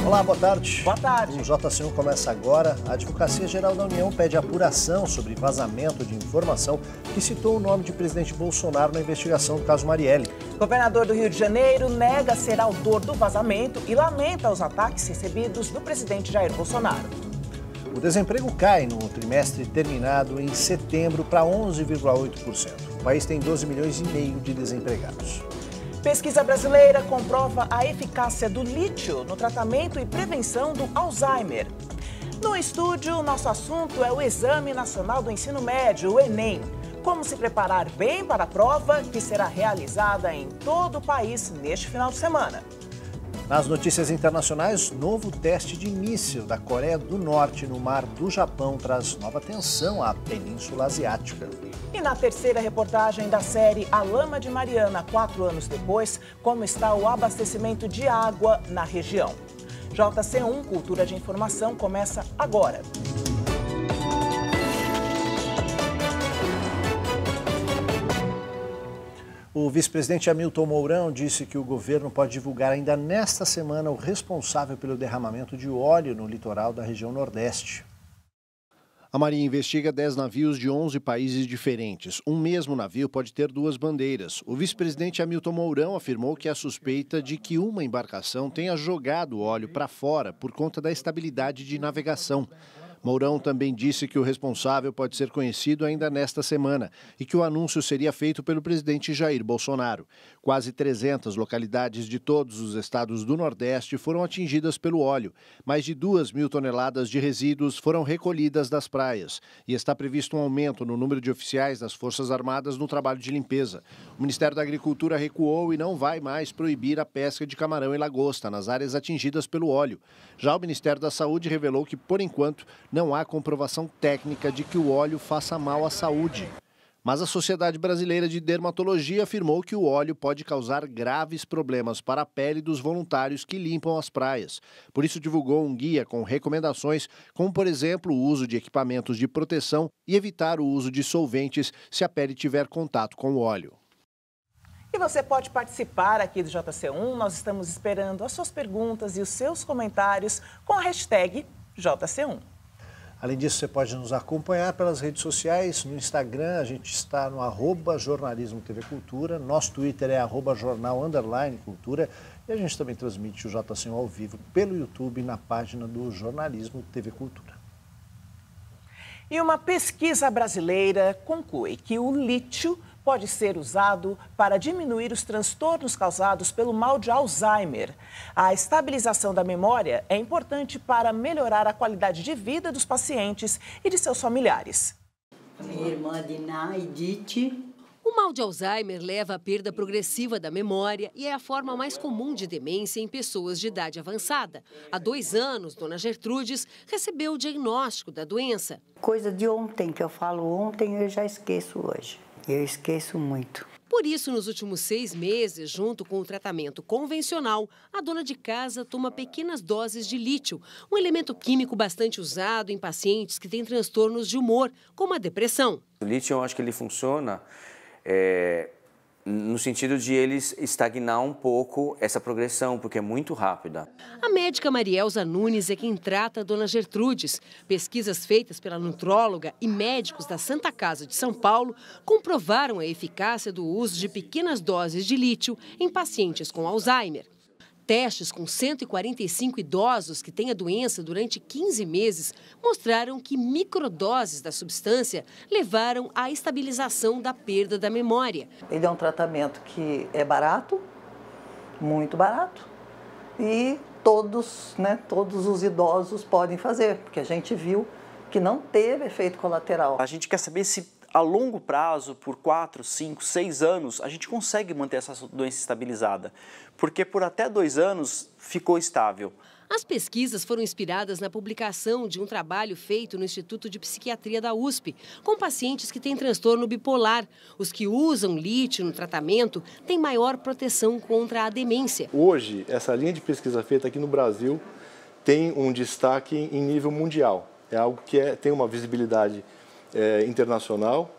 Olá, boa tarde. Boa tarde. O JC1 começa agora. A Advocacia Geral da União pede apuração sobre vazamento de informação que citou o nome de presidente Bolsonaro na investigação do caso Marielle. Governador do Rio de Janeiro nega ser autor do vazamento e lamenta os ataques recebidos do presidente Jair Bolsonaro. O desemprego cai no trimestre terminado em setembro para 11,8%. O país tem 12 milhões e meio de desempregados. Pesquisa brasileira comprova a eficácia do lítio no tratamento e prevenção do Alzheimer. No estúdio, nosso assunto é o Exame Nacional do Ensino Médio, o Enem. Como se preparar bem para a prova que será realizada em todo o país neste final de semana. Nas notícias internacionais, novo teste de míssil da Coreia do Norte no mar do Japão traz nova tensão à Península Asiática. E na terceira reportagem da série A Lama de Mariana, 4 anos depois, como está o abastecimento de água na região. JC1 Cultura de Informação começa agora. O vice-presidente Hamilton Mourão disse que o governo pode divulgar ainda nesta semana o responsável pelo derramamento de óleo no litoral da região Nordeste. A Marinha investiga 10 navios de 11 países diferentes. Um mesmo navio pode ter 2 bandeiras. O vice-presidente Hamilton Mourão afirmou que há suspeita de que uma embarcação tenha jogado óleo para fora por conta da estabilidade de navegação. Mourão também disse que o responsável pode ser conhecido ainda nesta semana e que o anúncio seria feito pelo presidente Jair Bolsonaro. Quase 300 localidades de todos os estados do Nordeste foram atingidas pelo óleo. Mais de 2.000 toneladas de resíduos foram recolhidas das praias. E está previsto um aumento no número de oficiais das Forças Armadas no trabalho de limpeza. O Ministério da Agricultura recuou e não vai mais proibir a pesca de camarão e lagosta nas áreas atingidas pelo óleo. Já o Ministério da Saúde revelou que, por enquanto, não há comprovação técnica de que o óleo faça mal à saúde. Mas a Sociedade Brasileira de Dermatologia afirmou que o óleo pode causar graves problemas para a pele dos voluntários que limpam as praias. Por isso divulgou um guia com recomendações, como por exemplo o uso de equipamentos de proteção e evitar o uso de solventes se a pele tiver contato com o óleo. E você pode participar aqui do JC1, nós estamos esperando as suas perguntas e os seus comentários com a hashtag JC1. Além disso, você pode nos acompanhar pelas redes sociais. No Instagram, a gente está no @jornalismo TV Cultura. Nosso Twitter é @jornal_cultura. E a gente também transmite o JC1 ao vivo pelo YouTube na página do Jornalismo TV Cultura. E uma pesquisa brasileira conclui que o lítio pode ser usado para diminuir os transtornos causados pelo mal de Alzheimer. A estabilização da memória é importante para melhorar a qualidade de vida dos pacientes e de seus familiares. Minha irmã Diná, Edith. O mal de Alzheimer leva à perda progressiva da memória e é a forma mais comum de demência em pessoas de idade avançada. Há 2 anos, dona Gertrudes recebeu o diagnóstico da doença. Coisa de ontem, que eu falo ontem, eu já esqueço hoje. Eu esqueço muito. Por isso, nos últimos 6 meses, junto com o tratamento convencional, a dona de casa toma pequenas doses de lítio, um elemento químico bastante usado em pacientes que têm transtornos de humor, como a depressão. O lítio, eu acho que ele funciona no sentido de eles estagnar um pouco essa progressão, porque é muito rápida. A médica Marielza Nunes é quem trata a dona Gertrudes. Pesquisas feitas pela nutróloga e médicos da Santa Casa de São Paulo comprovaram a eficácia do uso de pequenas doses de lítio em pacientes com Alzheimer. Testes com 145 idosos que têm a doença durante 15 meses mostraram que microdoses da substância levaram à estabilização da perda da memória. Ele é um tratamento que é barato, muito barato, e todos os idosos podem fazer, porque a gente viu que não teve efeito colateral. A gente quer saber se a longo prazo, por 4, 5, 6 anos, a gente consegue manter essa doença estabilizada, porque por até 2 anos ficou estável. As pesquisas foram inspiradas na publicação de um trabalho feito no Instituto de Psiquiatria da USP, com pacientes que têm transtorno bipolar. Os que usam lítio no tratamento têm maior proteção contra a demência. Hoje, essa linha de pesquisa feita aqui no Brasil tem um destaque em nível mundial. É algo que tem uma visibilidade internacional,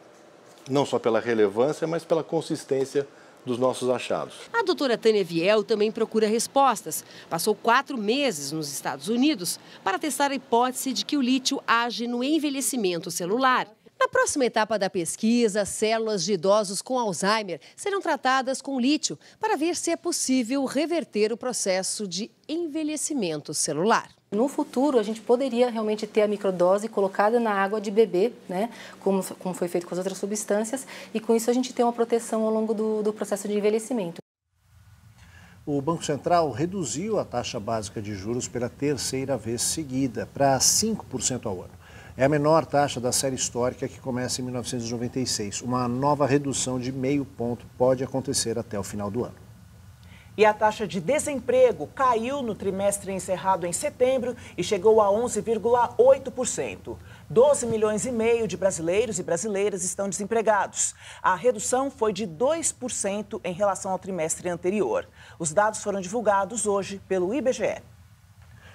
não só pela relevância, mas pela consistência dos nossos achados. A doutora Tânia Viel também procura respostas. Passou 4 meses nos Estados Unidos para testar a hipótese de que o lítio age no envelhecimento celular. Na próxima etapa da pesquisa, células de idosos com Alzheimer serão tratadas com lítio para ver se é possível reverter o processo de envelhecimento celular. No futuro, a gente poderia realmente ter a microdose colocada na água de bebê, né, como foi feito com as outras substâncias, e com isso a gente tem uma proteção ao longo do processo de envelhecimento. O Banco Central reduziu a taxa básica de juros pela 3ª vez seguida, para 5% ao ano. É a menor taxa da série histórica, que começa em 1996. Uma nova redução de 0,5 ponto pode acontecer até o final do ano. E a taxa de desemprego caiu no trimestre encerrado em setembro e chegou a 11,8%. 12 milhões e meio de brasileiros e brasileiras estão desempregados. A redução foi de 2% em relação ao trimestre anterior. Os dados foram divulgados hoje pelo IBGE.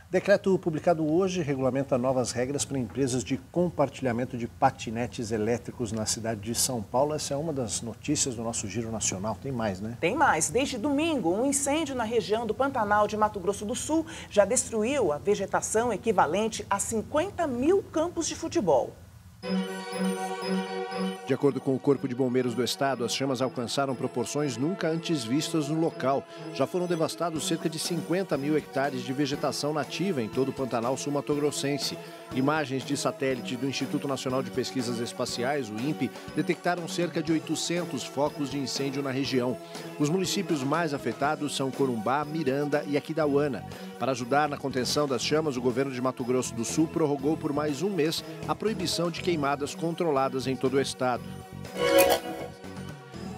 Decreto publicado hoje regulamenta novas regras para empresas de compartilhamento de patinetes elétricos na cidade de São Paulo. Essa é uma das notícias do nosso Giro Nacional. Tem mais, né? Tem mais. Desde domingo, um incêndio na região do Pantanal de Mato Grosso do Sul já destruiu a vegetação equivalente a 50 mil campos de futebol. De acordo com o Corpo de Bombeiros do Estado, as chamas alcançaram proporções nunca antes vistas no local. Já foram devastados cerca de 50 mil hectares de vegetação nativa em todo o Pantanal sul-mato-grossense. Imagens de satélite do Instituto Nacional de Pesquisas Espaciais, o INPE, detectaram cerca de 800 focos de incêndio na região. Os municípios mais afetados são Corumbá, Miranda e Aquidauana. Para ajudar na contenção das chamas, o governo de Mato Grosso do Sul prorrogou por mais um mês a proibição de queimadas controladas em todo o estado.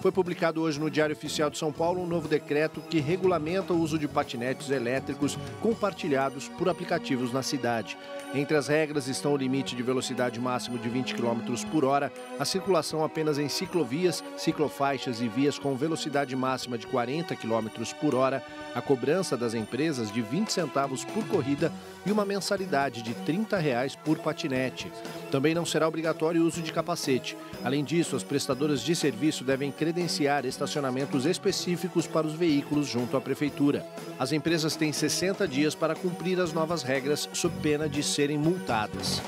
Foi publicado hoje no Diário Oficial de São Paulo um novo decreto que regulamenta o uso de patinetes elétricos compartilhados por aplicativos na cidade. Entre as regras estão o limite de velocidade máximo de 20 km por hora, a circulação apenas em ciclovias, ciclofaixas e vias com velocidade máxima de 40 km por hora, a cobrança das empresas de 20 centavos por corrida e uma mensalidade de R$ 30 por patinete. Também não será obrigatório o uso de capacete. Além disso, as prestadoras de serviço devem credenciar estacionamentos específicos para os veículos junto à Prefeitura. As empresas têm 60 dias para cumprir as novas regras, sob pena de serem multadas.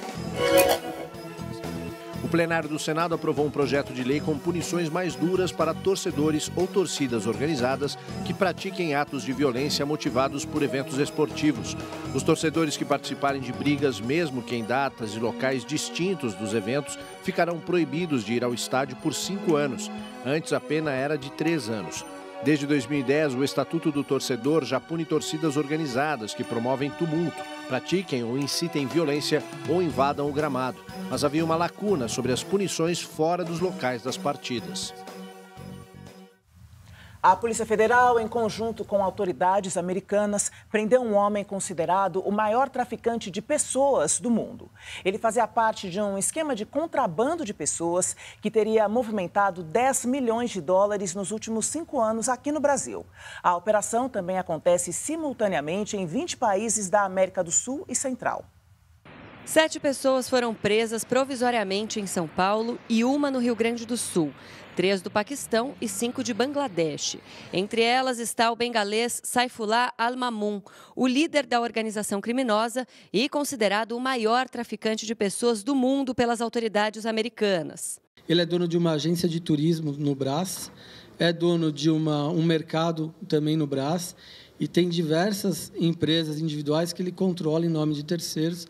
O plenário do Senado aprovou um projeto de lei com punições mais duras para torcedores ou torcidas organizadas que pratiquem atos de violência motivados por eventos esportivos. Os torcedores que participarem de brigas, mesmo que em datas e locais distintos dos eventos, ficarão proibidos de ir ao estádio por 5 anos. Antes, a pena era de 3 anos. Desde 2010, o Estatuto do Torcedor já pune torcidas organizadas que promovem tumulto, pratiquem ou incitem violência ou invadam o gramado. Mas havia uma lacuna sobre as punições fora dos locais das partidas. A Polícia Federal, em conjunto com autoridades americanas, prendeu um homem considerado o maior traficante de pessoas do mundo. Ele fazia parte de um esquema de contrabando de pessoas que teria movimentado 10 milhões de dólares nos últimos 5 anos aqui no Brasil. A operação também acontece simultaneamente em 20 países da América do Sul e Central. 7 pessoas foram presas provisoriamente em São Paulo e uma no Rio Grande do Sul. 3 do Paquistão e 5 de Bangladesh. Entre elas está o bengalês Saifullah Al-Mamun, o líder da organização criminosa e considerado o maior traficante de pessoas do mundo pelas autoridades americanas. Ele é dono de uma agência de turismo no Brás, é dono de um mercado também no Brás e tem diversas empresas individuais que ele controla em nome de terceiros,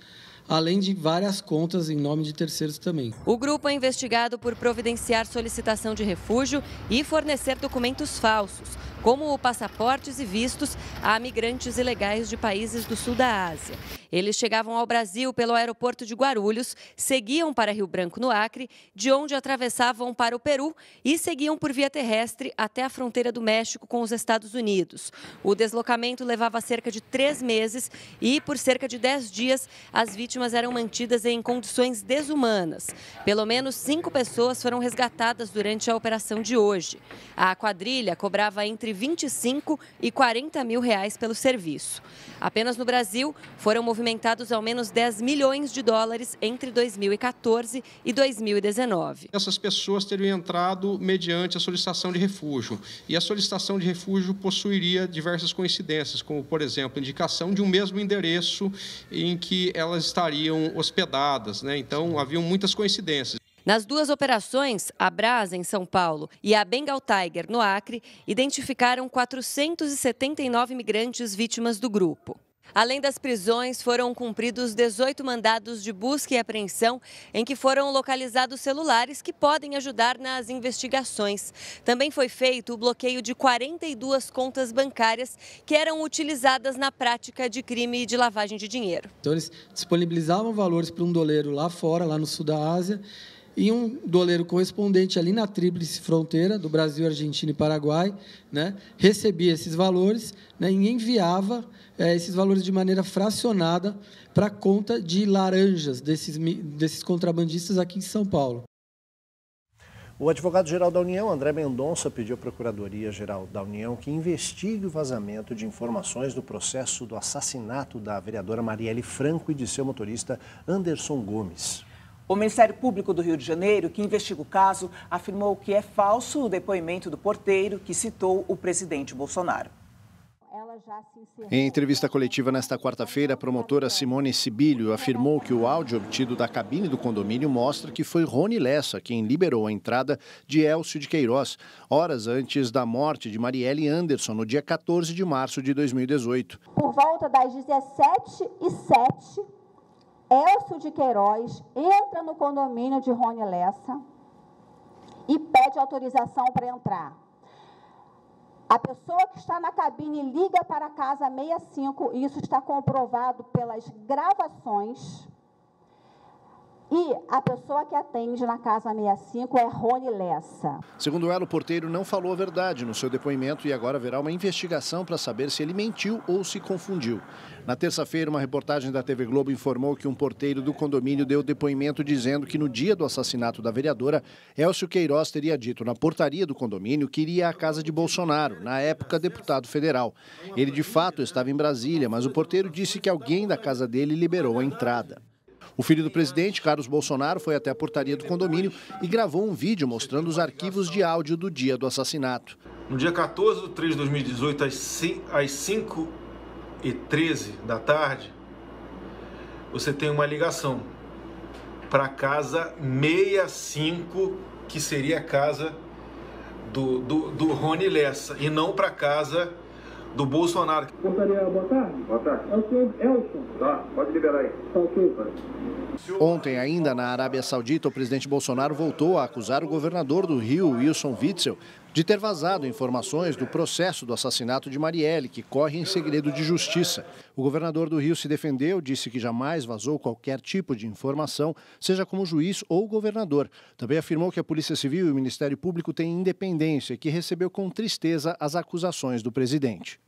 além de várias contas em nome de terceiros também. O grupo é investigado por providenciar solicitação de refúgio e fornecer documentos falsos, como passaportes e vistos a migrantes ilegais de países do sul da Ásia. Eles chegavam ao Brasil pelo aeroporto de Guarulhos, seguiam para Rio Branco, no Acre, de onde atravessavam para o Peru e seguiam por via terrestre até a fronteira do México com os Estados Unidos. O deslocamento levava cerca de 3 meses e, por cerca de 10 dias, as vítimas eram mantidas em condições desumanas. Pelo menos 5 pessoas foram resgatadas durante a operação de hoje. A quadrilha cobrava entre entre 25 e 40 mil reais pelo serviço. Apenas no Brasil, foram movimentados ao menos 10 milhões de dólares entre 2014 e 2019. Essas pessoas teriam entrado mediante a solicitação de refúgio. E a solicitação de refúgio possuiria diversas coincidências, como, por exemplo, indicação de um mesmo endereço em que elas estariam hospedadas, né? Então, haviam muitas coincidências. Nas duas operações, a Brasa, em São Paulo, e a Bengal Tiger, no Acre, identificaram 479 migrantes vítimas do grupo. Além das prisões, foram cumpridos 18 mandados de busca e apreensão, em que foram localizados celulares que podem ajudar nas investigações. Também foi feito o bloqueio de 42 contas bancárias que eram utilizadas na prática de crime de lavagem de dinheiro. Então, eles disponibilizavam valores para um doleiro lá fora, lá no sul da Ásia, e um doleiro correspondente ali na tríplice fronteira do Brasil, Argentina e Paraguai, né, recebia esses valores, né, e enviava esses valores de maneira fracionada para a conta de laranjas desses contrabandistas aqui em São Paulo. O advogado-geral da União, André Mendonça, pediu à Procuradoria-Geral da União que investigue o vazamento de informações do processo do assassinato da vereadora Marielle Franco e de seu motorista Anderson Gomes. O Ministério Público do Rio de Janeiro, que investiga o caso, afirmou que é falso o depoimento do porteiro que citou o presidente Bolsonaro. Em entrevista coletiva nesta quarta-feira, a promotora Simone Sibilio afirmou que o áudio obtido da cabine do condomínio mostra que foi Rony Lessa quem liberou a entrada de Elcio de Queiroz, horas antes da morte de Marielle Anderson, no dia 14 de março de 2018. Por volta das 17h07, Elcio de Queiroz entra no condomínio de Rony Lessa e pede autorização para entrar. A pessoa que está na cabine liga para a casa 65, e isso está comprovado pelas gravações. E a pessoa que atende na casa 65 é Rony Lessa. Segundo ela, o porteiro não falou a verdade no seu depoimento e agora haverá uma investigação para saber se ele mentiu ou se confundiu. Na terça-feira, uma reportagem da TV Globo informou que um porteiro do condomínio deu depoimento dizendo que no dia do assassinato da vereadora, Elcio Queiroz teria dito na portaria do condomínio que iria à casa de Bolsonaro, na época deputado federal. Ele de fato estava em Brasília, mas o porteiro disse que alguém da casa dele liberou a entrada. O filho do presidente, Carlos Bolsonaro, foi até a portaria do condomínio e gravou um vídeo mostrando os arquivos de áudio do dia do assassinato. No dia 14 de 3 de 2018, às 5h13 da tarde, você tem uma ligação para a casa 65, que seria a casa do Rony Lessa, e não para a casa do Bolsonaro. Portaria, boa tarde. Boa tarde. É o senhor Elson. Tá, pode liberar aí. Tá ok, pai. Ontem, ainda na Arábia Saudita, o presidente Bolsonaro voltou a acusar o governador do Rio, Wilson Witzel, de ter vazado informações do processo do assassinato de Marielle, que corre em segredo de justiça. O governador do Rio se defendeu, disse que jamais vazou qualquer tipo de informação, seja como juiz ou governador. Também afirmou que a Polícia Civil e o Ministério Público têm independência e que recebeu com tristeza as acusações do presidente.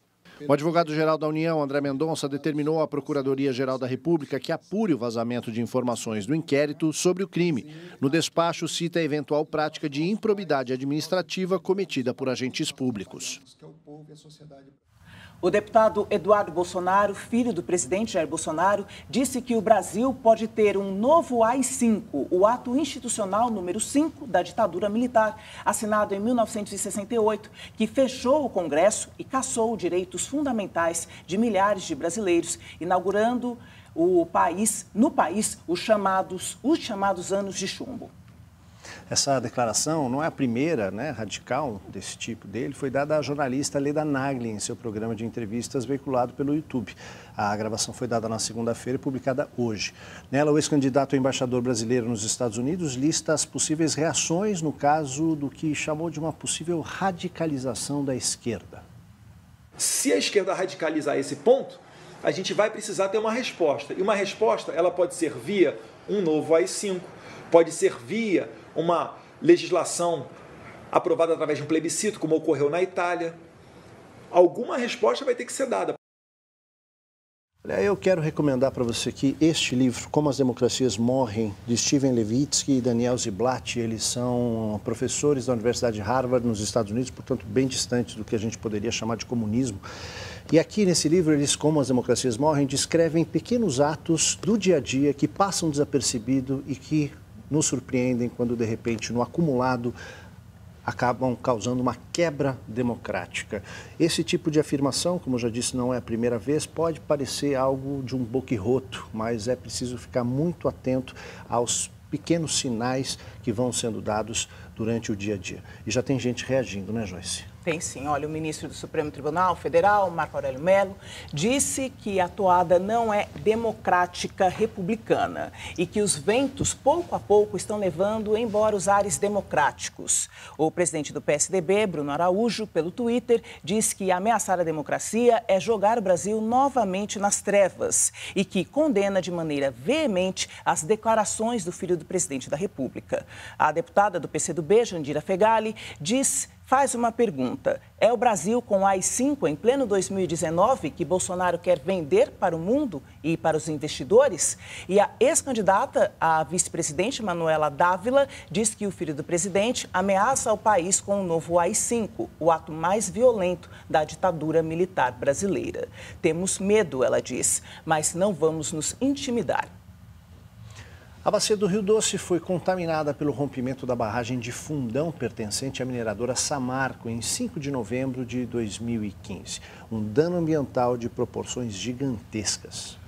O advogado-geral da União, André Mendonça, determinou à Procuradoria-Geral da República que apure o vazamento de informações do inquérito sobre o crime. No despacho, cita a eventual prática de improbidade administrativa cometida por agentes públicos. O deputado Eduardo Bolsonaro, filho do presidente Jair Bolsonaro, disse que o Brasil pode ter um novo AI-5, o ato institucional número 5 da ditadura militar, assinado em 1968, que fechou o Congresso e cassou direitos fundamentais de milhares de brasileiros, inaugurando no país os chamados anos de chumbo. Essa declaração não é a primeira, radical desse tipo dele, foi dada à jornalista Leda Nagli em seu programa de entrevistas veiculado pelo YouTube. A gravação foi dada na segunda-feira e publicada hoje. Nela, o ex-candidato a embaixador brasileiro nos Estados Unidos lista as possíveis reações no caso do que chamou de uma possível radicalização da esquerda. Se a esquerda radicalizar esse ponto, a gente vai precisar ter uma resposta. E uma resposta, ela pode ser via um novo AI-5, pode ser via uma legislação aprovada através de um plebiscito, como ocorreu na Itália. Alguma resposta vai ter que ser dada. Eu quero recomendar para você que este livro, Como as Democracias Morrem, de Steven Levitsky e Daniel Ziblatt, eles são professores da Universidade de Harvard, nos Estados Unidos, portanto, bem distantes do que a gente poderia chamar de comunismo. E aqui nesse livro, eles, Como as Democracias Morrem, descrevem pequenos atos do dia a dia que passam desapercebidos e que nos surpreendem quando, de repente, no acumulado, acabam causando uma quebra democrática. Esse tipo de afirmação, como eu já disse, não é a primeira vez, pode parecer algo de um boquirroto, mas é preciso ficar muito atento aos pequenos sinais que vão sendo dados durante o dia a dia. E já tem gente reagindo, né, Joyce? Tem sim. Olha, o ministro do Supremo Tribunal Federal, Marco Aurélio Mello, disse que a toada não é democrática republicana e que os ventos, pouco a pouco, estão levando embora os ares democráticos. O presidente do PSDB, Bruno Araújo, pelo Twitter, disse que ameaçar a democracia é jogar o Brasil novamente nas trevas e que condena de maneira veemente as declarações do filho do presidente da República. A deputada do PCdoB, Jandira Fegali, faz uma pergunta. É o Brasil com AI-5 em pleno 2019 que Bolsonaro quer vender para o mundo e para os investidores? E a ex-candidata à vice-presidente, Manuela Dávila, diz que o filho do presidente ameaça o país com o novo AI-5, o ato mais violento da ditadura militar brasileira. Temos medo, ela diz, mas não vamos nos intimidar. A bacia do Rio Doce foi contaminada pelo rompimento da barragem de Fundão, pertencente à mineradora Samarco, em 5 de novembro de 2015. Um dano ambiental de proporções gigantescas.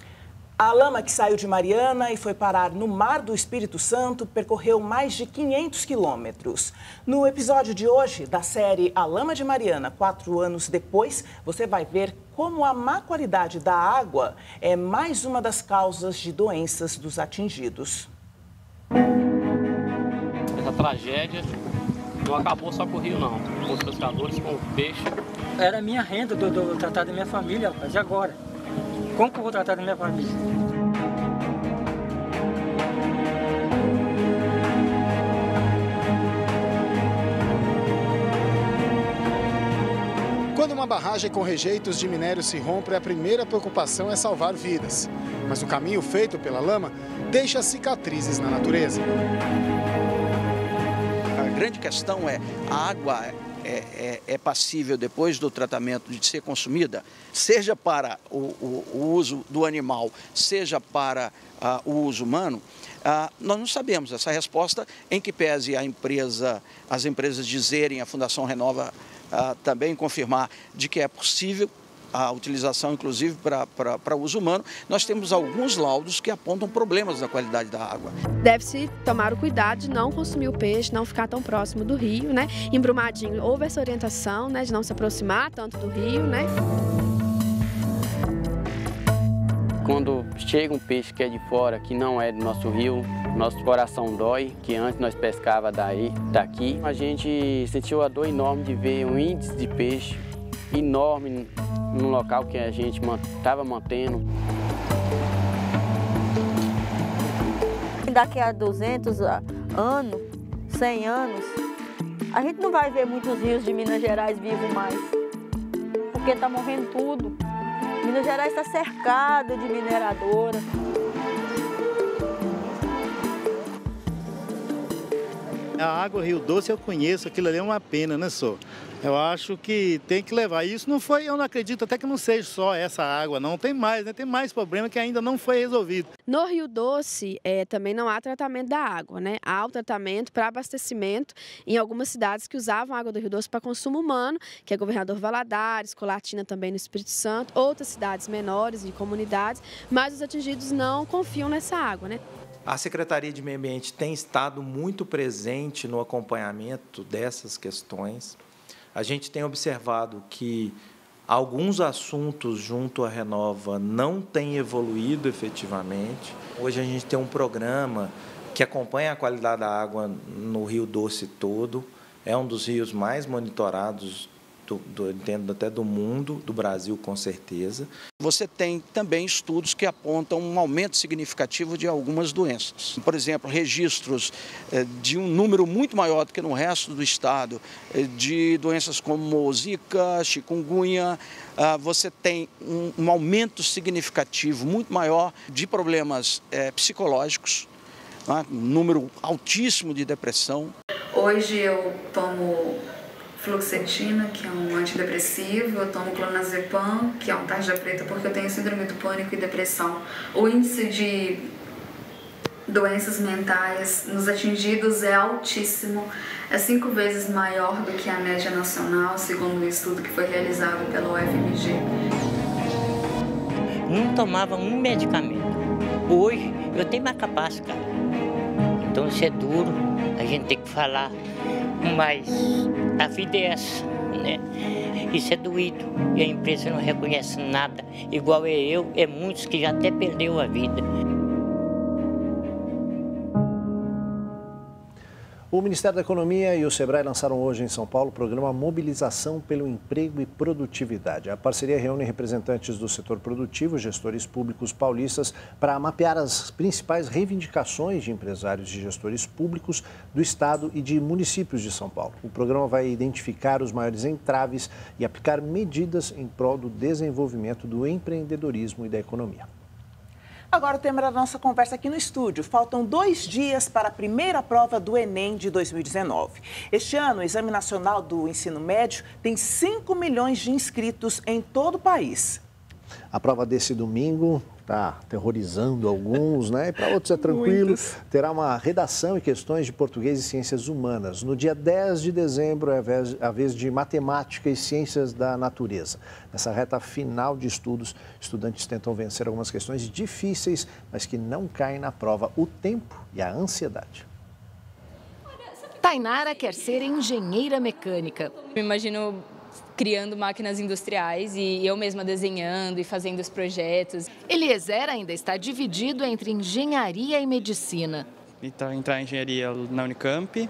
A lama que saiu de Mariana e foi parar no Mar do Espírito Santo percorreu mais de 500 quilômetros. No episódio de hoje da série A Lama de Mariana, 4 anos depois, você vai ver como a má qualidade da água é mais uma das causas de doenças dos atingidos. Essa tragédia não acabou só com o rio, não. Com os pescadores, com o peixe. Era a minha renda do tratar da minha família, rapaz, e agora? Como que eu vou tratar da minha família? Quando uma barragem com rejeitos de minério se rompe, a primeira preocupação é salvar vidas. Mas o caminho feito pela lama deixa cicatrizes na natureza. A grande questão é a água é passível, depois do tratamento, de ser consumida, seja para o uso do animal, seja para o uso humano. Nós não sabemos essa resposta, em que pese as empresas dizerem, a Fundação Renova também confirmar de que é possível a utilização, inclusive, para uso humano. Nós temos alguns laudos que apontam problemas na qualidade da água. Deve-se tomar o cuidado de não consumir o peixe, não ficar tão próximo do rio, né? Em Brumadinho houve essa orientação, né, de não se aproximar tanto do rio, né? Quando chega um peixe que é de fora, que não é do nosso rio, nosso coração dói, que antes nós pescava daqui. A gente sentiu a dor enorme de ver um índice de peixe enorme no local que a gente estava mantendo. Daqui a 200 anos, 100 anos, a gente não vai ver muitos rios de Minas Gerais vivos mais, porque está morrendo tudo. Minas Gerais está cercada de mineradora. A água Rio Doce eu conheço, aquilo ali é uma pena, né, só? Eu acho que tem que levar. Isso não foi, eu não acredito até que não seja só essa água, não. Tem mais, né? Tem mais problema que ainda não foi resolvido. No Rio Doce, também não há tratamento da água, né? Há o tratamento para abastecimento em algumas cidades que usavam a água do Rio Doce para consumo humano, que é Governador Valadares, Colatina também no Espírito Santo, outras cidades menores e comunidades, mas os atingidos não confiam nessa água, né? A Secretaria de Meio Ambiente tem estado muito presente no acompanhamento dessas questões. A gente tem observado que alguns assuntos junto à Renova não têm evoluído efetivamente. Hoje a gente tem um programa que acompanha a qualidade da água no Rio Doce todo. É um dos rios mais monitorados entendo até do mundo, do Brasil com certeza. Você tem também estudos que apontam um aumento significativo de algumas doenças. Por exemplo, registros de um número muito maior do que no resto do estado, de doenças como Zika, chikungunya. Você tem um aumento significativo muito maior de problemas psicológicos, um número altíssimo de depressão. Hoje eu tomo fluoxetina, que é um antidepressivo, eu tomo clonazepam, que é um tarja preta, porque eu tenho síndrome do pânico e depressão. O índice de doenças mentais nos atingidos é altíssimo, é 5 vezes maior do que a média nacional, segundo um estudo que foi realizado pela UFMG. Não tomava um medicamento. Hoje eu tenho marca-passo, cara. Então isso é duro, a gente tem que falar, mas a vida é essa, né? Isso é doído e a empresa não reconhece nada, igual eu, muitos que já até perdeu a vida. O Ministério da Economia e o SEBRAE lançaram hoje em São Paulo o programa Mobilização pelo Emprego e Produtividade. A parceria reúne representantes do setor produtivo, gestores públicos paulistas, para mapear as principais reivindicações de empresários e gestores públicos do Estado e de municípios de São Paulo. O programa vai identificar os maiores entraves e aplicar medidas em prol do desenvolvimento do empreendedorismo e da economia. Agora o tema da nossa conversa aqui no estúdio. Faltam 2 dias para a primeira prova do Enem de 2019. Este ano, o Exame Nacional do Ensino Médio tem 5 milhões de inscritos em todo o país. A prova desse domingo está aterrorizando alguns, né? E para outros é tranquilo. Muitos. Terá uma redação e questões de português e ciências humanas. No dia 10 de dezembro é a vez de matemática e ciências da natureza. Nessa reta final de estudos, estudantes tentam vencer algumas questões difíceis, mas que não caem na prova: o tempo e a ansiedade. Tainara quer ser engenheira mecânica. Me imagino criando máquinas industriais e eu mesma desenhando e fazendo os projetos. Eliezer ainda está dividido entre engenharia e medicina. Então, entrar em engenharia na Unicamp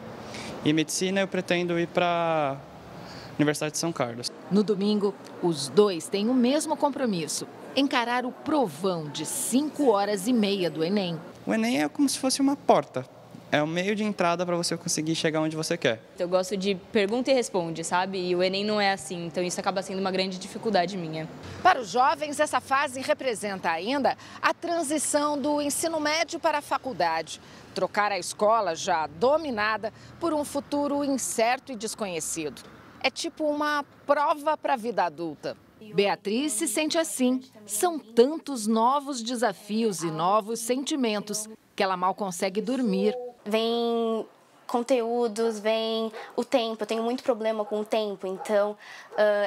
e medicina eu pretendo ir para a Universidade de São Carlos. No domingo, os dois têm o mesmo compromisso: encarar o provão de 5 horas e meia do Enem. O Enem é como se fosse uma porta. É um meio de entrada para você conseguir chegar onde você quer. Eu gosto de pergunta e responde, sabe? E o Enem não é assim, então isso acaba sendo uma grande dificuldade minha. Para os jovens, essa fase representa ainda a transição do ensino médio para a faculdade. Trocar a escola já dominada por um futuro incerto e desconhecido. É tipo uma prova para a vida adulta. Beatriz se sente assim. São tantos novos desafios e novos sentimentos que ela mal consegue dormir. Vem conteúdos, vem o tempo. Eu tenho muito problema com o tempo, então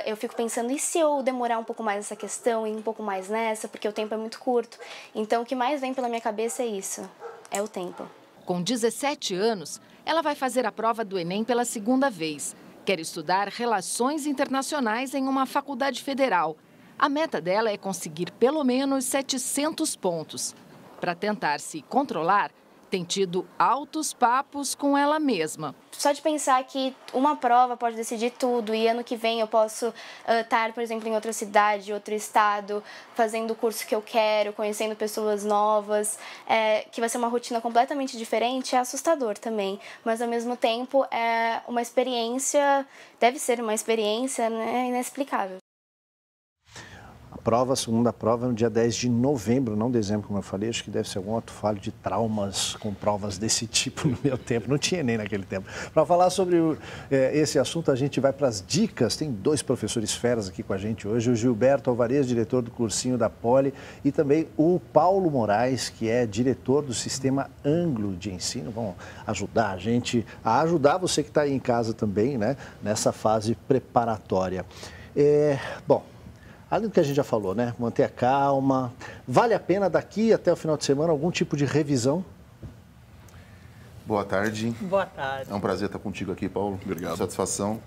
eu fico pensando, e se eu demorar um pouco mais nessa questão e um pouco mais nessa, porque o tempo é muito curto. Então o que mais vem pela minha cabeça é isso, é o tempo. Com 17 anos, ela vai fazer a prova do Enem pela 2ª vez. Quer estudar Relações Internacionais em uma faculdade federal. A meta dela é conseguir pelo menos 700 pontos. Para tentar se controlar, tem tido altos papos com ela mesma. Só de pensar que uma prova pode decidir tudo e ano que vem eu posso estar, por exemplo, em outra cidade, outro estado, fazendo o curso que eu quero, conhecendo pessoas novas, que vai ser uma rotina completamente diferente, é assustador também. Mas, ao mesmo tempo, é uma experiência, deve ser uma experiência, né, inexplicável. A segunda prova é no dia 10 de novembro, não dezembro, como eu falei. Acho que deve ser algum outro falho de traumas com provas desse tipo no meu tempo. Não tinha nem naquele tempo. Para falar sobre esse assunto, a gente vai para as dicas. Tem 2 professores feras aqui com a gente hoje. O Gilberto Alvarez, diretor do cursinho da Poli, e também o Paulo Moraes, que é diretor do Sistema Anglo de Ensino. Vão ajudar a gente, a ajudar você que está aí em casa também, né, nessa fase preparatória. Bom, além do que a gente já falou, né? Manter a calma. Vale a pena daqui até o final de semana algum tipo de revisão? Boa tarde. Boa tarde. É um prazer estar contigo aqui, Paulo. Obrigado. Satisfação.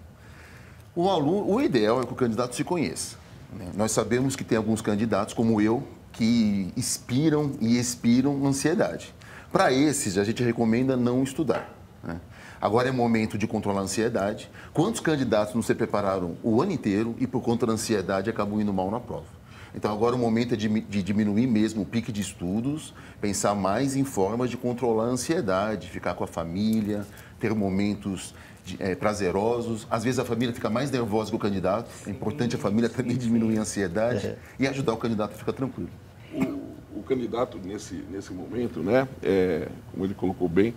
O ideal é que o candidato se conheça, né? Nós sabemos que tem alguns candidatos, como eu, que inspiram e expiram ansiedade. Para esses, a gente recomenda não estudar, né? Agora é momento de controlar a ansiedade. Quantos candidatos não se prepararam o ano inteiro e por conta da ansiedade acabam indo mal na prova? Então agora o momento é de diminuir mesmo o pique de estudos, pensar mais em formas de controlar a ansiedade, ficar com a família, ter momentos prazerosos. Às vezes a família fica mais nervosa que o candidato. É importante a família também diminuir a ansiedade e ajudar o candidato a ficar tranquilo. O candidato nesse momento, né, como ele colocou bem,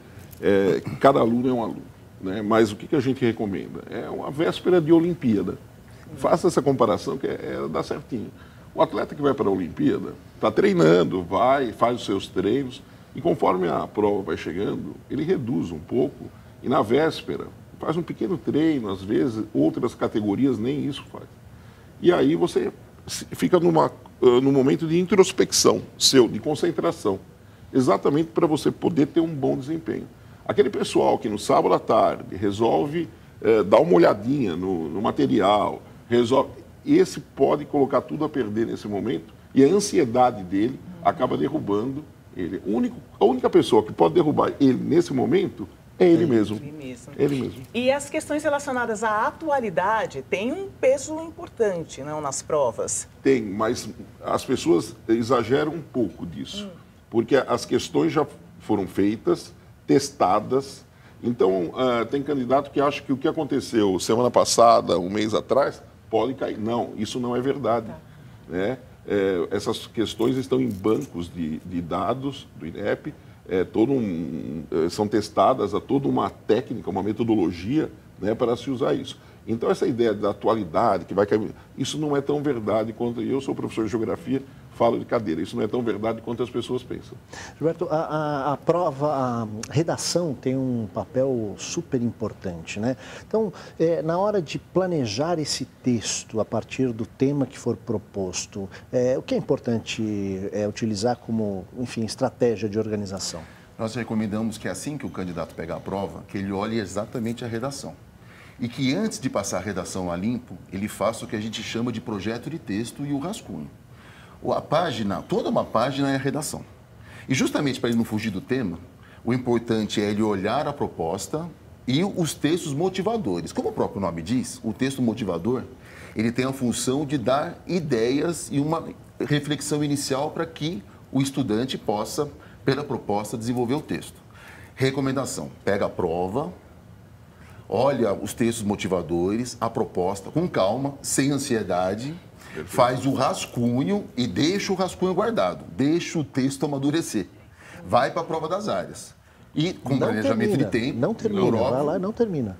cada aluno é um aluno, né? Mas o que a gente recomenda? É uma véspera de Olimpíada. Faça essa comparação que dá certinho. O atleta que vai para a Olimpíada está treinando, faz os seus treinos e conforme a prova vai chegando, ele reduz um pouco e na véspera faz um pequeno treino, às vezes outras categorias nem isso faz. E aí você fica num momento de introspecção seu, de concentração, exatamente para você poder ter um bom desempenho. Aquele pessoal que no sábado à tarde resolve dar uma olhadinha no material, esse pode colocar tudo a perder nesse momento e a ansiedade dele acaba derrubando ele. A única pessoa que pode derrubar ele nesse momento é ele mesmo. Ele mesmo. E as questões relacionadas à atualidade têm um peso importante, não, nas provas? Tem, mas as pessoas exageram um pouco disso, porque as questões já foram feitas, testadas. Então, tem candidato que acha que o que aconteceu semana passada, um mês atrás, pode cair. Não, isso não é verdade. Né? Essas questões estão em bancos de dados do INEP, são testadas a toda uma técnica, uma metodologia, né, para se usar isso. Então, essa ideia da atualidade, que vai cair, isso não é tão verdade quanto... Eu sou professor de geografia, falo de cadeira, isso não é tão verdade quanto as pessoas pensam. Gilberto, a prova, a redação tem um papel super importante, né? Então, na hora de planejar esse texto a partir do tema que for proposto, o que é importante utilizar como, enfim, estratégia de organização? Nós recomendamos que assim que o candidato pegar a prova, que ele olhe exatamente a redação. E que antes de passar a redação a limpo, ele faça o que a gente chama de projeto de texto e o rascunho. A página, toda uma página é a redação. E justamente para ele não fugir do tema, o importante é ele olhar a proposta e os textos motivadores. Como o próprio nome diz, o texto motivador, ele tem a função de dar ideias e uma reflexão inicial para que o estudante possa, pela proposta, desenvolver o texto. Recomendação, pega a prova, olha os textos motivadores, a proposta, com calma, sem ansiedade, faz o rascunho e deixa o rascunho guardado, deixa o texto amadurecer. Vai para a prova das áreas. E com planejamento de tempo... Não termina, vai lá e não termina.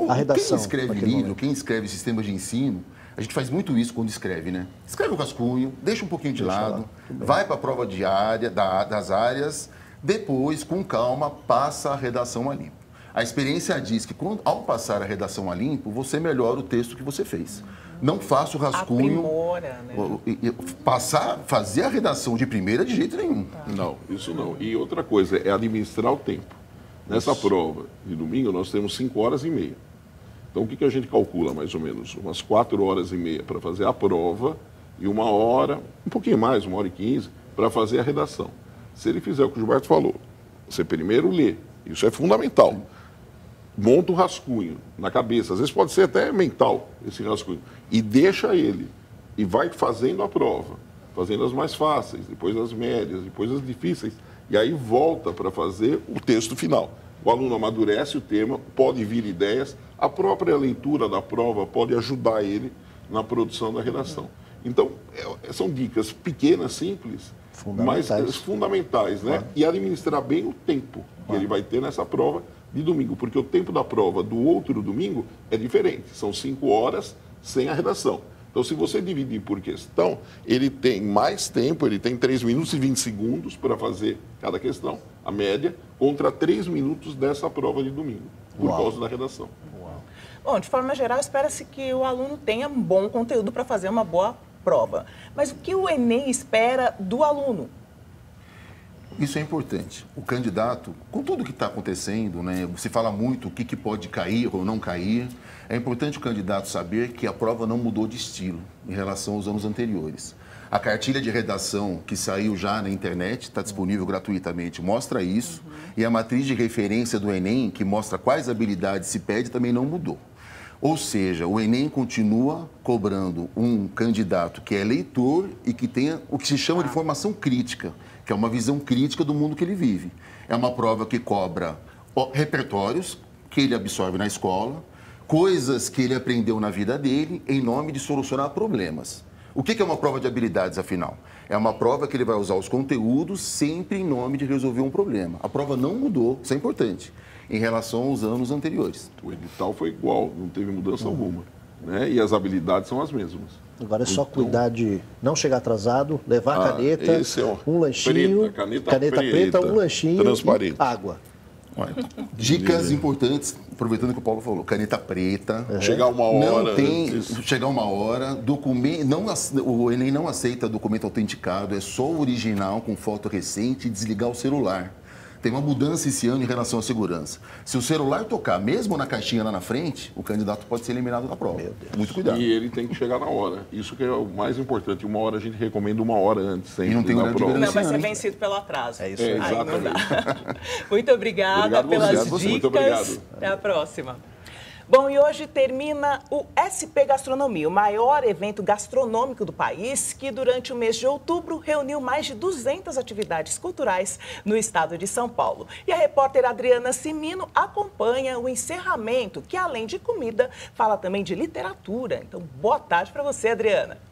A redação. Quem escreve livro, quem escreve sistema de ensino, a gente faz muito isso quando escreve, né? Escreve o rascunho, deixa um pouquinho de lado, vai para a prova diária, das áreas, depois, com calma, passa a redação a limpo. A experiência diz que, ao passar a redação a limpo, você melhora o texto que você fez. Não faça o rascunho. Aprimora, né? Fazer a redação de primeira de jeito nenhum. Não, isso não. E outra coisa, é administrar o tempo. Nessa prova de domingo, nós temos 5 horas e meia. Então, o que a gente calcula, mais ou menos? Umas 4 horas e meia para fazer a prova e 1 hora, um pouquinho mais, 1h15, para fazer a redação. Se ele fizer o que o Gilberto falou, você primeiro lê. Isso é fundamental. Monta um rascunho na cabeça, às vezes pode ser até mental esse rascunho, e deixa ele, e vai fazendo a prova, fazendo as mais fáceis, depois as médias, depois as difíceis, e aí volta para fazer o texto final. O aluno amadurece o tema, pode vir ideias, a própria leitura da prova pode ajudar ele na produção da redação. Então, são dicas pequenas, simples, mas fundamentais, né? E administrar bem o tempo que ele vai ter nessa prova de domingo, porque o tempo da prova do outro domingo é diferente, são 5 horas sem a redação. Então, se você dividir por questão, ele tem mais tempo, ele tem 3 minutos e 20 segundos para fazer cada questão, a média, contra 3 minutos dessa prova de domingo, por causa da redação. Bom, de forma geral, espera-se que o aluno tenha um bom conteúdo para fazer uma boa prova. Mas o que o Enem espera do aluno? Isso é importante. O candidato, com tudo que está acontecendo, né, se fala muito o que pode cair ou não cair, é importante o candidato saber que a prova não mudou de estilo em relação aos anos anteriores. A cartilha de redação que saiu já na internet, está disponível gratuitamente, mostra isso. E a matriz de referência do Enem, que mostra quais habilidades se pede, também não mudou. Ou seja, o Enem continua cobrando um candidato que é leitor e que tenha o que se chama de formação crítica, que é uma visão crítica do mundo que ele vive. É uma prova que cobra repertórios que ele absorve na escola, coisas que ele aprendeu na vida dele, em nome de solucionar problemas. O que é uma prova de habilidades, afinal? É uma prova que ele vai usar os conteúdos sempre em nome de resolver um problema. A prova não mudou, isso é importante, em relação aos anos anteriores. O edital foi igual, não teve mudança alguma, né? E as habilidades são as mesmas. Agora é só cuidar de não chegar atrasado, levar a caneta, um lanchinho, caneta preta, um lanchinho transparente. E água. Dicas importantes, aproveitando que o Paulo falou, caneta preta. Chegar uma hora. Chegar uma hora, o Enem não aceita documento autenticado, é só o original com foto recente e desligar o celular. Tem uma mudança esse ano em relação à segurança. Se o celular tocar, mesmo na caixinha lá na frente, o candidato pode ser eliminado da prova. Muito cuidado. E ele tem que chegar na hora. Isso que é o mais importante. Uma hora a gente recomenda uma hora antes. E não tem horário de Não vai ser vencido pelo atraso. É isso aí. Exatamente. Muito obrigada pelas dicas. Muito obrigado. Até a próxima. Bom, e hoje termina o SP Gastronomia, o maior evento gastronômico do país, que durante o mês de outubro reuniu mais de 200 atividades culturais no estado de São Paulo. E a repórter Adriana Cimino acompanha o encerramento, que além de comida, fala também de literatura. Então, boa tarde para você, Adriana.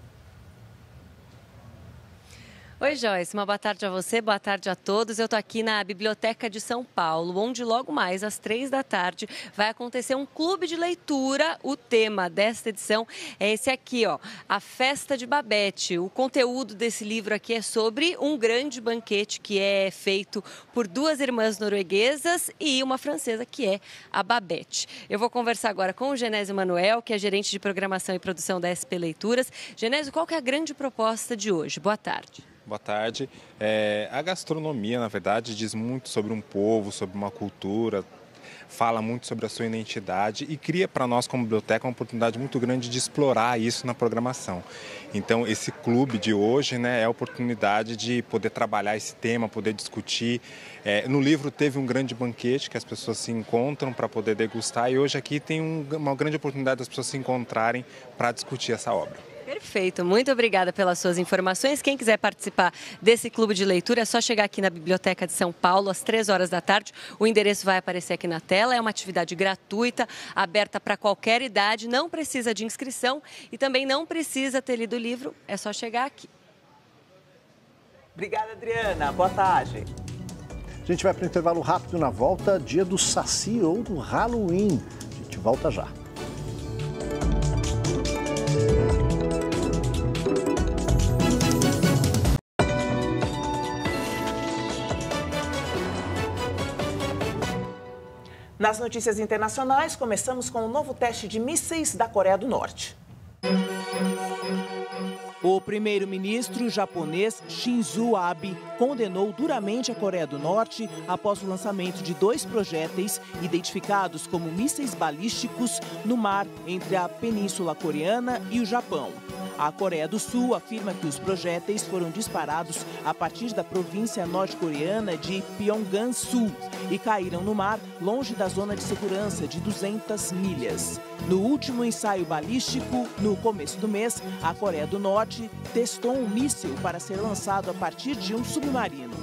Oi, Joyce. Uma boa tarde a você, boa tarde a todos. Eu estou aqui na Biblioteca de São Paulo, onde logo mais, às 3 da tarde, vai acontecer um clube de leitura. O tema desta edição é esse aqui, ó, A Festa de Babette. O conteúdo desse livro aqui é sobre um grande banquete que é feito por 2 irmãs norueguesas e uma francesa, que é a Babette. Eu vou conversar agora com o Genésio Manuel, que é gerente de programação e produção da SP Leituras. Genésio, qual que é a grande proposta de hoje? Boa tarde. Boa tarde. A gastronomia, na verdade, diz muito sobre um povo, sobre uma cultura, fala muito sobre a sua identidade e cria para nós, como biblioteca, uma oportunidade muito grande de explorar isso na programação. Então, esse clube de hoje, né, é a oportunidade de poder trabalhar esse tema, poder discutir. No livro teve um grande banquete que as pessoas se encontram para poder degustar e hoje aqui tem uma grande oportunidade das pessoas se encontrarem para discutir essa obra. Perfeito, muito obrigada pelas suas informações. Quem quiser participar desse clube de leitura é só chegar aqui na Biblioteca de São Paulo às 3 horas da tarde. O endereço vai aparecer aqui na tela, é uma atividade gratuita, aberta para qualquer idade, não precisa de inscrição e também não precisa ter lido o livro, é só chegar aqui. Obrigada, Adriana. Boa tarde. A gente vai para o intervalo rápido. Na volta, dia do Saci ou do Halloween. A gente volta já. Nas notícias internacionais, começamos com o novo teste de mísseis da Coreia do Norte. O primeiro-ministro japonês Shinzo Abe condenou duramente a Coreia do Norte após o lançamento de 2 projéteis identificados como mísseis balísticos no mar entre a Península Coreana e o Japão. A Coreia do Sul afirma que os projéteis foram disparados a partir da província norte-coreana de Pyeonggan-sul e caíram no mar longe da zona de segurança de 200 milhas. No último ensaio balístico, no começo do mês, a Coreia do Norte testou um míssil para ser lançado a partir de um submarino.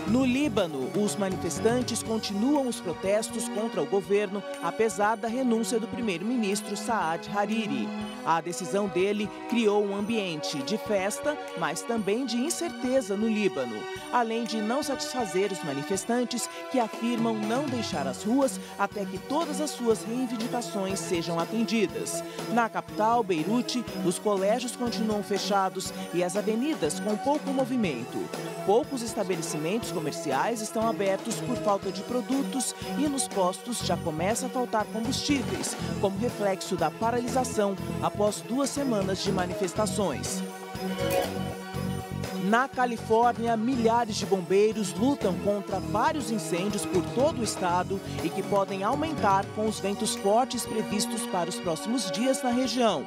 No Líbano, os manifestantes continuam os protestos contra o governo, apesar da renúncia do primeiro-ministro Saad Hariri. A decisão dele criou um ambiente de festa, mas também de incerteza no Líbano, além de não satisfazer os manifestantes que afirmam não deixar as ruas até que todas as suas reivindicações sejam atendidas. Na capital, Beirute, os colégios continuam fechados e as avenidas com pouco movimento. Poucos estabelecimentos comerciais estão abertos por falta de produtos e nos postos já começa a faltar combustíveis, como reflexo da paralisação após 2 semanas de manifestações. Na Califórnia, milhares de bombeiros lutam contra vários incêndios por todo o estado e que podem aumentar com os ventos fortes previstos para os próximos dias na região.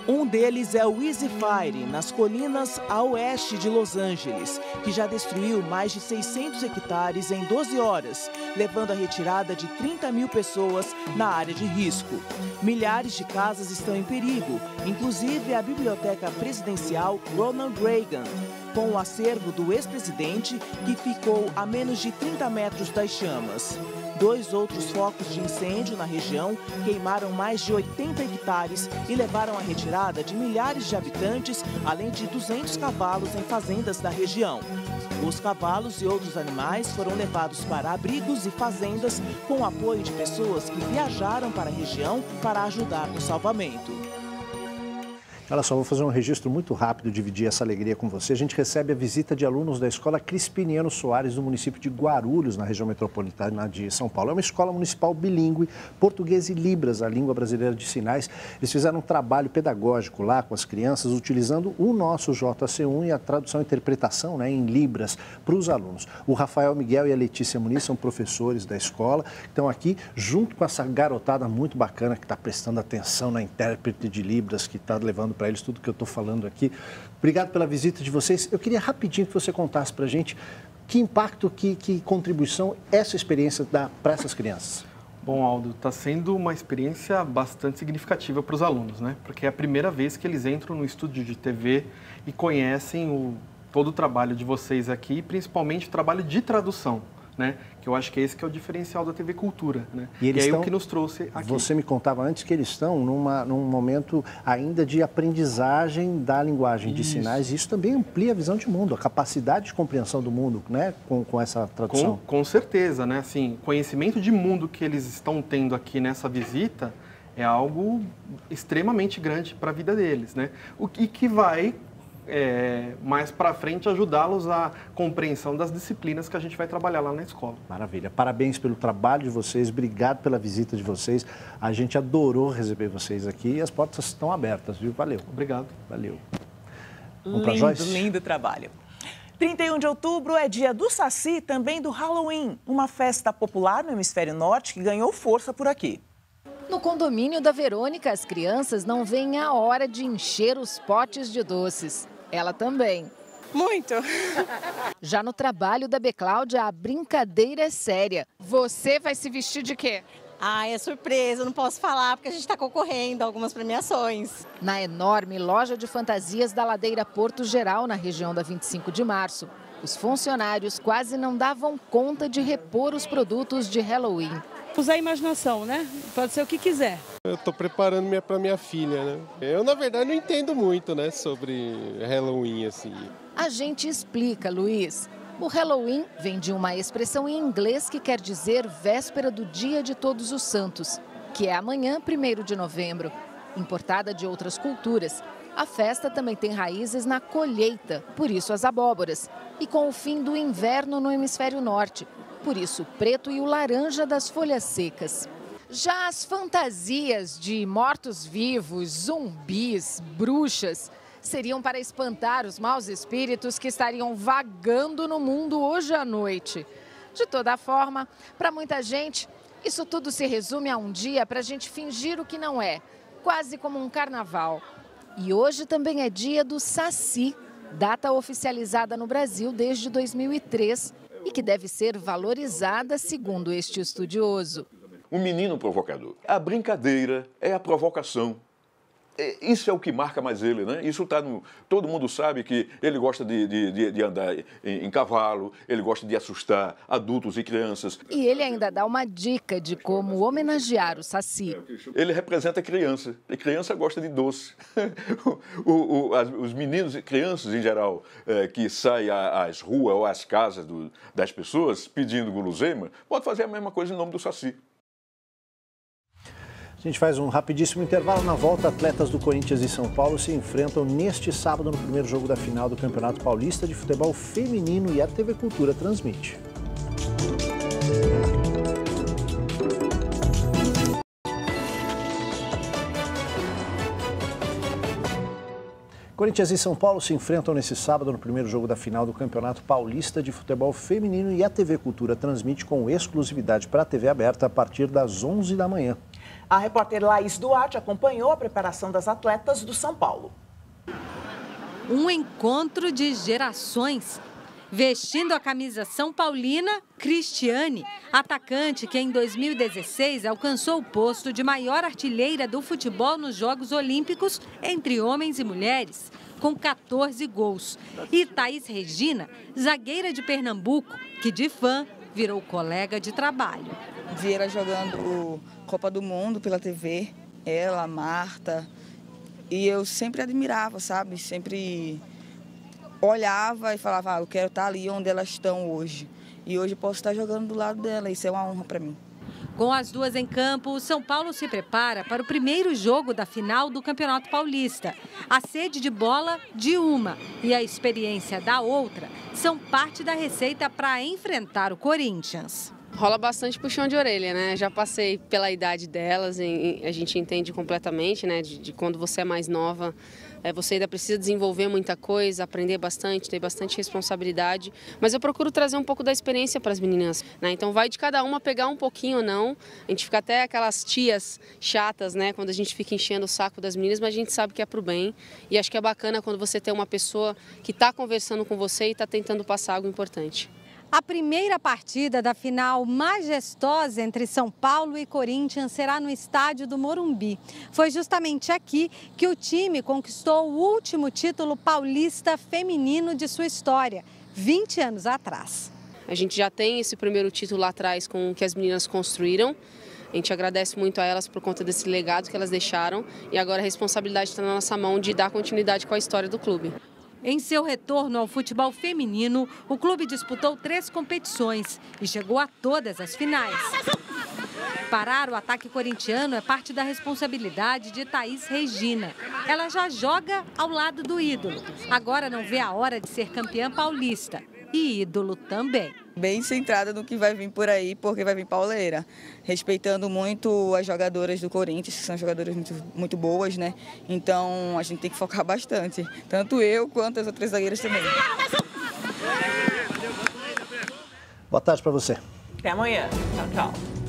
Um deles é o Easy Fire, nas colinas a oeste de Los Angeles, que já destruiu mais de 600 hectares em 12 horas, levando à retirada de 30 mil pessoas na área de risco. Milhares de casas estão em perigo, inclusive a Biblioteca Presidencial Ronald Reagan, com o acervo do ex-presidente, que ficou a menos de 30 metros das chamas. 2 outros focos de incêndio na região queimaram mais de 80 hectares e levaram à retirada de milhares de habitantes, além de 200 cavalos em fazendas da região. Os cavalos e outros animais foram levados para abrigos e fazendas com o apoio de pessoas que viajaram para a região para ajudar no salvamento. Olha só, vou fazer um registro muito rápido, dividir essa alegria com você. A gente recebe a visita de alunos da Escola Crispiniano Soares, do município de Guarulhos, na região metropolitana de São Paulo. É uma escola municipal bilíngue, português e libras, a língua brasileira de sinais. Eles fizeram um trabalho pedagógico lá com as crianças, utilizando o nosso JC1 e a tradução e interpretação, em libras para os alunos. O Rafael Miguel e a Letícia Muniz são professores da escola, estão aqui junto com essa garotada muito bacana que está prestando atenção na intérprete de libras, que está levando para eles tudo que eu estou falando aqui. Obrigado pela visita de vocês. Eu queria rapidinho que você contasse para a gente que impacto, que contribuição essa experiência dá para essas crianças. Bom, Aldo, está sendo uma experiência bastante significativa para os alunos, né? Porque é a primeira vez que eles entram no estúdio de TV e conhecem todo o trabalho de vocês aqui, principalmente o trabalho de tradução, né? Que eu acho que esse que é o diferencial da TV Cultura, né? E aí o que nos trouxe aqui. Você me contava antes que eles estão num momento ainda de aprendizagem da linguagem de sinais, e isso também amplia a visão de mundo, a capacidade de compreensão do mundo, né? Com essa tradução. Com certeza, né? Assim, conhecimento de mundo que eles estão tendo aqui nessa visita é algo extremamente grande para a vida deles, né? O que vai mais para frente ajudá-los à compreensão das disciplinas que a gente vai trabalhar lá na escola. Maravilha. Parabéns pelo trabalho de vocês, obrigado pela visita de vocês. A gente adorou receber vocês aqui e as portas estão abertas, viu? Valeu. Obrigado. Valeu. Lindo trabalho. 31 de outubro é dia do Saci e também do Halloween, uma festa popular no hemisfério norte que ganhou força por aqui. No condomínio da Verônica, as crianças não veem a hora de encher os potes de doces. Ela também. Muito. Já no trabalho da Becláudia, a brincadeira é séria. Você vai se vestir de quê? É surpresa, não posso falar porque a gente está concorrendo a algumas premiações. Na enorme loja de fantasias da Ladeira Porto Geral, na região da 25 de março, os funcionários quase não davam conta de repor os produtos de Halloween. Usar a imaginação, né? Pode ser o que quiser. Eu estou preparando para minha filha, né? Eu, na verdade, não entendo muito, né, sobre Halloween, assim. A gente explica, Luiz. O Halloween vem de uma expressão em inglês que quer dizer véspera do Dia de Todos os Santos, que é amanhã, 1º de novembro. Importada de outras culturas, a festa também tem raízes na colheita, por isso as abóboras, e com o fim do inverno no hemisfério norte. Por isso, o preto e o laranja das folhas secas. Já as fantasias de mortos-vivos, zumbis, bruxas, seriam para espantar os maus espíritos que estariam vagando no mundo hoje à noite. De toda forma, para muita gente, isso tudo se resume a um dia para a gente fingir o que não é, quase como um carnaval. E hoje também é dia do Saci, data oficializada no Brasil desde 2003. E que deve ser valorizada, segundo este estudioso. Um menino provocador. A brincadeira é a provocação. Isso é o que marca mais ele, né? Isso está no... Todo mundo sabe que ele gosta de andar em cavalo, ele gosta de assustar adultos e crianças. E ele ainda dá uma dica de como homenagear o Saci. Ele representa a criança, e criança gosta de doce. Os meninos e crianças, em geral, que saem às ruas ou às casas das pessoas pedindo guloseima, pode fazer a mesma coisa em nome do Saci. A gente faz um rapidíssimo intervalo. Na volta, atletas do Corinthians e São Paulo se enfrentam neste sábado no primeiro jogo da final do Campeonato Paulista de Futebol Feminino e a TV Cultura transmite. Corinthians e São Paulo se enfrentam nesse sábado no primeiro jogo da final do Campeonato Paulista de Futebol Feminino e a TV Cultura transmite com exclusividade para a TV aberta a partir das 11 da manhã. A repórter Laís Duarte acompanhou a preparação das atletas do São Paulo. Um encontro de gerações. Vestindo a camisa São Paulina, Cristiane, atacante que em 2016 alcançou o posto de maior artilheira do futebol nos Jogos Olímpicos entre homens e mulheres, com 14 gols. E Thaís Regina, zagueira de Pernambuco, que de fã virou colega de trabalho. Vi ela jogando Copa do Mundo pela TV, ela, Marta, e eu sempre admirava, sabe? Sempre olhava e falava, eu quero estar ali onde elas estão hoje. E hoje posso estar jogando do lado dela, isso é uma honra para mim. Com as duas em campo, o São Paulo se prepara para o primeiro jogo da final do Campeonato Paulista. A sede de bola de uma e a experiência da outra são parte da receita para enfrentar o Corinthians. Rola bastante puxão de orelha, né? Já passei pela idade delas, a gente entende completamente, né? De quando você é mais nova, você ainda precisa desenvolver muita coisa, aprender bastante, ter bastante responsabilidade. Mas eu procuro trazer um pouco da experiência para as meninas, né? Então vai de cada uma pegar um pouquinho ou não. A gente fica até aquelas tias chatas, né? Quando a gente fica enchendo o saco das meninas, mas a gente sabe que é pro bem. E acho que é bacana quando você tem uma pessoa que está conversando com você e está tentando passar algo importante. A primeira partida da final majestosa entre São Paulo e Corinthians será no estádio do Morumbi. Foi justamente aqui que o time conquistou o último título paulista feminino de sua história, 20 anos atrás. A gente já tem esse primeiro título lá atrás com o que as meninas construíram. A gente agradece muito a elas por conta desse legado que elas deixaram e agora a responsabilidade está na nossa mão de dar continuidade com a história do clube. Em seu retorno ao futebol feminino, o clube disputou 3 competições e chegou a todas as finais. Parar o ataque corintiano é parte da responsabilidade de Thaís Regina. Ela já joga ao lado do ídolo. Agora não vê a hora de ser campeã paulista. E ídolo também. Bem centrada no que vai vir por aí, porque vai vir pauleira. Respeitando muito as jogadoras do Corinthians, que são jogadoras muito boas, né? Então a gente tem que focar bastante. Tanto eu quanto as outras zagueiras também. Boa tarde para você. Até amanhã. Tchau, tchau.